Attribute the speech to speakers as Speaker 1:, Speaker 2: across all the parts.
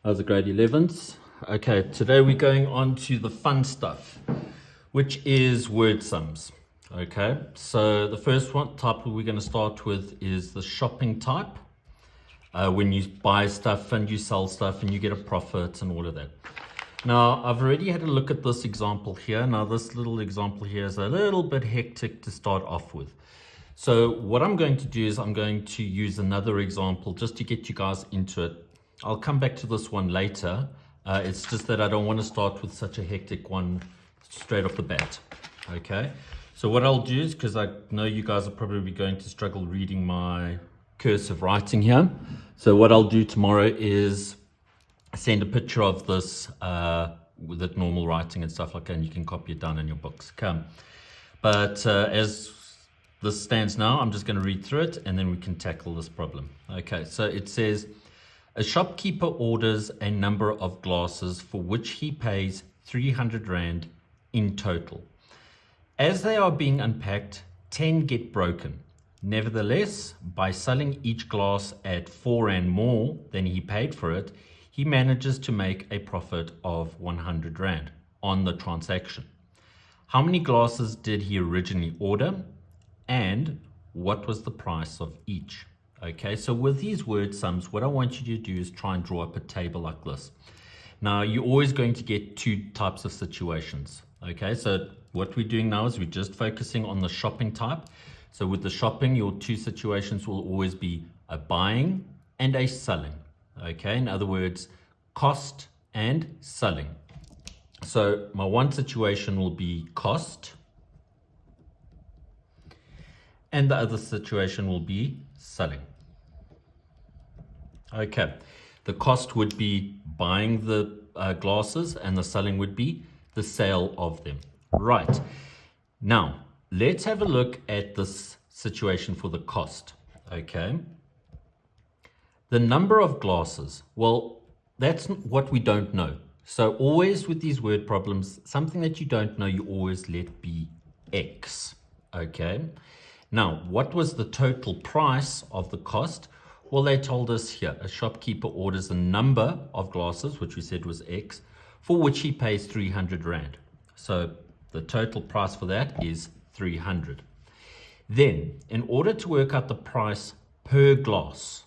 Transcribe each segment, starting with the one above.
Speaker 1: How's it, grade 11s? Okay, today we're going on to the fun stuff, which is word sums. Okay, so the first one type we're going to start with is the shopping type. When you buy stuff and you sell stuff and you get a profit and all of that. Now, I've already had a look at this example here. Now, this little example here is a little bit hectic to start off with. So what I'm going to do is I'm going to use another example just to get you guys into it. I'll come back to this one later. It's just that I don't want to start with such a hectic one straight off the bat. Okay, so what I'll do is, because I know you guys are probably going to struggle reading my cursive writing here. So what I'll do tomorrow is send a picture of this with it normal writing and stuff like that, and you can copy it down in your books. But as this stands now, I'm just going to read through it and then we can tackle this problem. Okay, so it says, a shopkeeper orders a number of glasses for which he pays 300 Rand in total. As they are being unpacked, 10 get broken. Nevertheless, by selling each glass at 4 Rand more than he paid for it, he manages to make a profit of 100 Rand on the transaction. How many glasses did he originally order? And what was the price of each? Okay, so with these word sums, what I want you to do is try and draw up a table like this. Now, you're always going to get two types of situations. Okay, so what we're doing now is we're just focusing on the shopping type. So with the shopping, your two situations will always be a buying and a selling. Okay, in other words, cost and selling. So my one situation will be cost, and the other situation will be selling. Okay, the cost would be buying the glasses and the selling would be the sale of them. Right, now let's have a look at this situation for the cost. Okay, the number of glasses, well, that's what we don't know. So always with these word problems, something that you don't know, you always let be X. Okay, now what was the total price of the cost? Well, they told us here, a shopkeeper orders a number of glasses, which we said was X, for which he pays 300 Rand. So the total price for that is 300. Then, in order to work out the price per glass,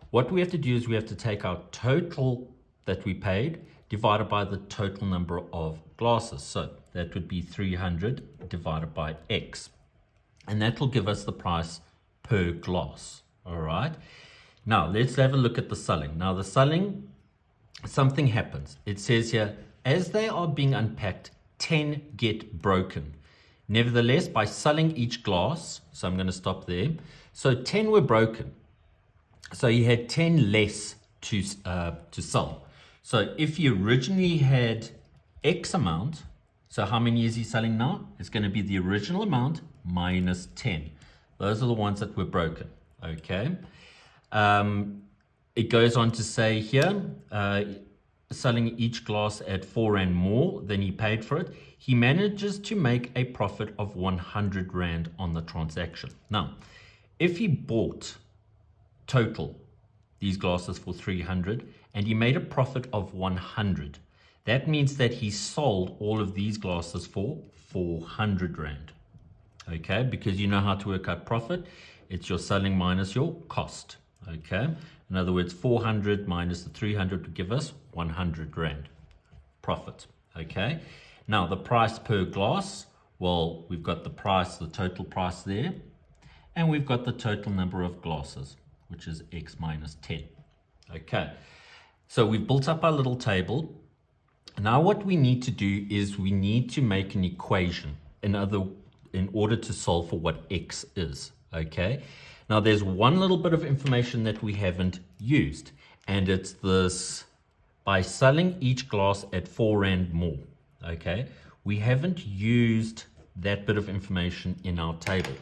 Speaker 1: what we have to do is we have to take our total that we paid divided by the total number of glasses. So that would be 300 divided by X. And that will give us the price per glass. All right. Now, let's have a look at the selling. Now, the selling, something happens. It says here, as they are being unpacked, 10 get broken. Nevertheless, by selling each glass, so I'm going to stop there. So 10 were broken. So he had 10 less to sell. So if he originally had X amount, so how many is he selling now? It's going to be the original amount minus 10. Those are the ones that were broken. Okay. It goes on to say here, selling each glass at 4 Rand more than he paid for it, he manages to make a profit of 100 Rand on the transaction. Now, if he bought total these glasses for 300 and he made a profit of 100, that means that he sold all of these glasses for 400 Rand. Okay, because you know how to work out profit. It's your selling minus your cost. Okay, in other words, 400 minus the 300 would give us 100 Rand profit. Okay, now the price per glass, well, we've got the price, the total price there, and we've got the total number of glasses, which is X minus 10. Okay, so we've built up our little table. Now what we need to do is we need to make an equation in order to solve for what X is. Okay, now there's one little bit of information that we haven't used, and it's this: by selling each glass at 4 Rand more. Okay, we haven't used that bit of information in our table.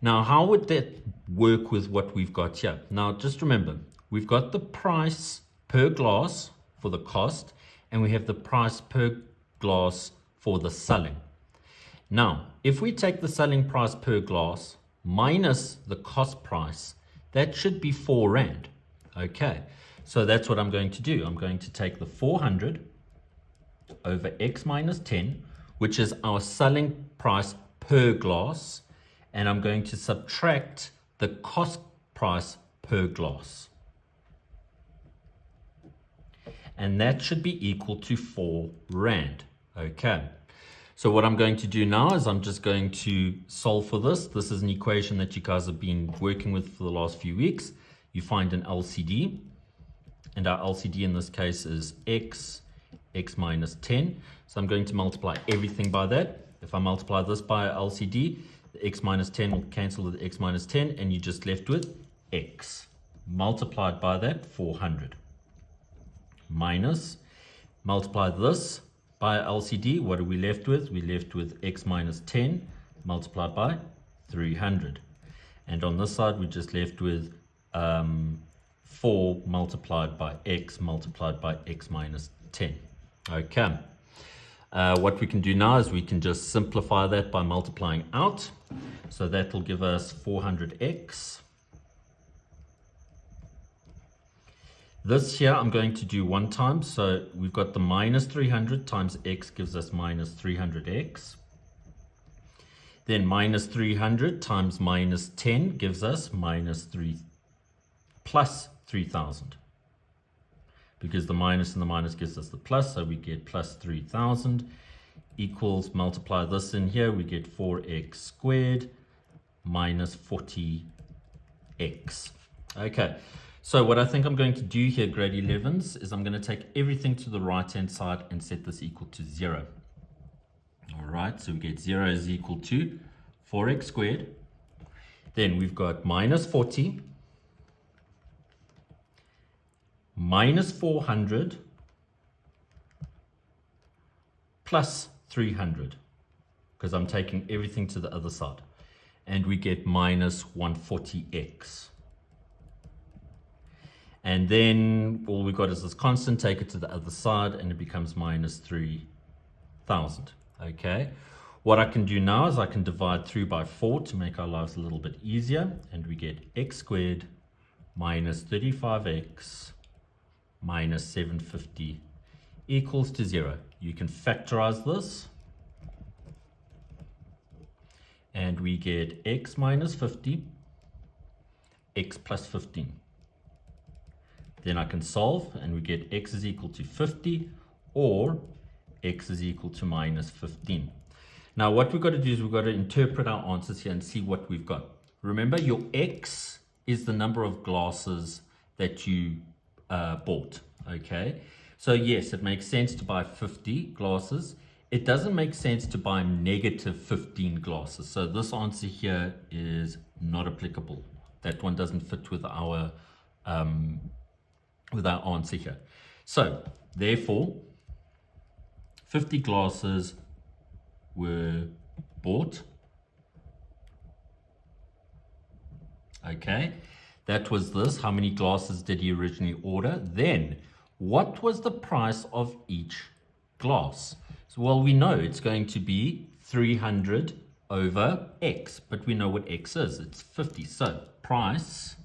Speaker 1: Now, how would that work with what we've got here? Now, just remember, we've got the price per glass for the cost, and we have the price per glass for the selling. Now, if we take the selling price per glass minus the cost price, that should be 4 Rand. Okay, So that's what I'm going to do. I'm going to take the 400 over X minus 10, which is our selling price per glass, and I'm going to subtract the cost price per glass. And that should be equal to 4 Rand. Okay. So what I'm going to do now is I'm just going to solve for this. This is an equation that you guys have been working with for the last few weeks. You find an LCD, and our LCD in this case is X minus 10. So I'm going to multiply everything by that. If I multiply this by LCD, the X minus 10 will cancel with X minus 10, and you're just left with X multiplied by that 400. Minus, multiply this by LCD, what are we left with? We're left with X minus 10 multiplied by 300. And on this side, we're just left with 4 multiplied by X minus 10. Okay. What we can do now is we can just simplify that by multiplying out. So that will give us 400X. This here I'm going to do one time. So we've got the minus 300 times X gives us minus 300X. Then minus 300 times minus 10 gives us minus 3 plus 3,000. Because the minus and the minus gives us the plus, so we get plus 3,000 equals, multiply this in here, we get 4x squared minus 40x. Okay. So what I think I'm going to do here, grade 11s, is I'm going to take everything to the right-hand side and set this equal to 0. All right, so we get 0 is equal to 4x squared. Then we've got minus 40, minus 400, plus 300, because I'm taking everything to the other side. And we get minus 140x. And then all we've got is this constant, take it to the other side, and it becomes minus 3,000. Okay. What I can do now is I can divide through by 4 to make our lives a little bit easier. And we get x squared minus 35x minus 750 equals to 0. You can factorize this. And we get x minus 50, x plus 15. Then I can solve, and we get x is equal to 50 or x is equal to minus 15. Now what we've got to do is we've got to interpret our answers here and see what we've got. Remember, your x is the number of glasses that you bought. Okay, so yes, it makes sense to buy 50 glasses. It doesn't make sense to buy negative 15 glasses. So this answer here is not applicable. That one doesn't fit with our answer here. So therefore 50 glasses were bought. Okay, that was this. How many glasses did he originally order? Then what was the price of each glass? So, well, we know it's going to be 300 over x, but we know what x is. It's 50. So price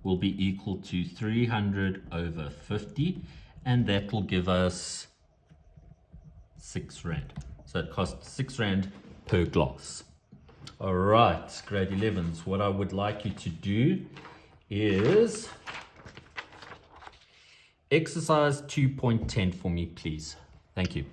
Speaker 1: will be equal to 300 over 50, and that will give us 6 Rand. So it costs 6 Rand per glass. All right, grade 11s, what I would like you to do is exercise 2.10 for me, please. Thank you.